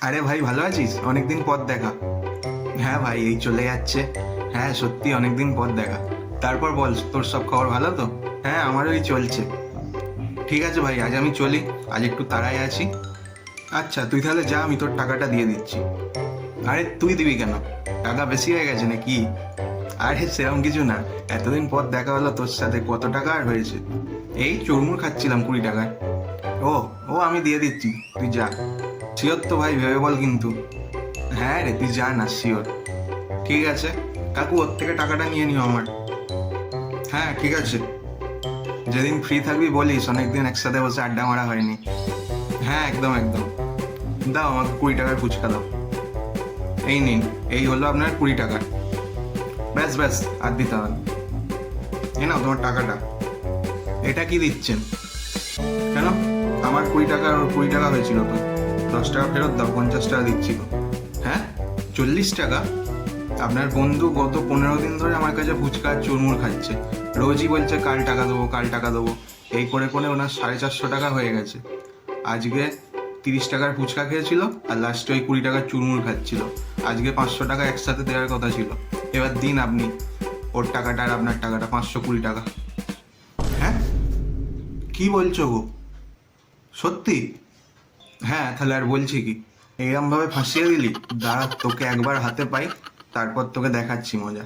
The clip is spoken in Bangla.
আরে ভাই, ভালো আছিস? অনেকদিন পর দেখা। হ্যাঁ ভাই, এই চলে যাচ্ছে। হ্যাঁ সত্যি অনেকদিন পর দেখা। তারপর বল, তোর সব খবর ভালো তো? হ্যাঁ আমারও এই চলছে। ঠিক আছে ভাই, আজ আমি চলি। আজ একটু তাড়ায় আছি। আচ্ছা তুই তাহলে যা, আমি তোর টাকাটা দিয়ে দিচ্ছি। আরে তুই দিবি কেন? টাকা বেশি হয়ে গেছে নাকি? আরে সেরকম কিছু না। এতদিন পর দেখা হলো তোর সাথে, কত টাকা আর হয়েছে? এই চুরমুর খাচ্ছিলাম 20 টাকায়। ও, ও আমি দিয়ে দিচ্ছি, তুই যা। শিওর তো ভাই? ভেবে বল কিন্তু। হ্যাঁ রে, তুই যা না, শিওর। ঠিক আছে কাকু, ওর থেকে টাকাটা নিয়ে নিও আমার। হ্যাঁ ঠিক আছে। যেদিন ফ্রি থাকবি বলিস, অনেকদিন একসাথে বসে আড্ডা মারা হয়নি। হ্যাঁ একদম একদম। দাও আমাকে 20 টাকার ফুচকা দাও। এই নিন, এই হলো আপনার 20 টাকা। ব্যাস ব্যাস, আর দিতে হবে না। এই নাও তোমার টাকাটা। এটা কি দিচ্ছেন? কেন? আমার 20 টাকা আর ওর 20 টাকা হয়েছিল তো। 10 টাকা ফেরত দাও, 50 টাকা দিচ্ছি তো। হ্যাঁ, 40 টাকা? আপনার বন্ধু গত 15 দিন ধরে আমার কাছে ফুচকা আর চুরমুর খাচ্ছে। রোজই বলছে কাল টাকা দেবো, কাল টাকা দেবো। এই করে করে ওনার 450 টাকা হয়ে গেছে। আজকে 30 টাকার ফুচকা খেয়েছিল, আর লাস্টে ওই 20 টাকার চুরমুর খাচ্ছিল। আজকে 500 টাকা একসাথে দেওয়ার কথা ছিল। এবার দিন আপনি ওর টাকাটা আর আপনার টাকাটা, 520 টাকা। হ্যাঁ, কি বলছো গো? সত্যি? হ্যাঁ তাহলে আর বলছি কি, এইরকম ভাবে ফাঁসিয়ে দিলি। দাঁড়া, তোকে একবার হাতে পাই, তারপর তোকে দেখাচ্ছি মজা।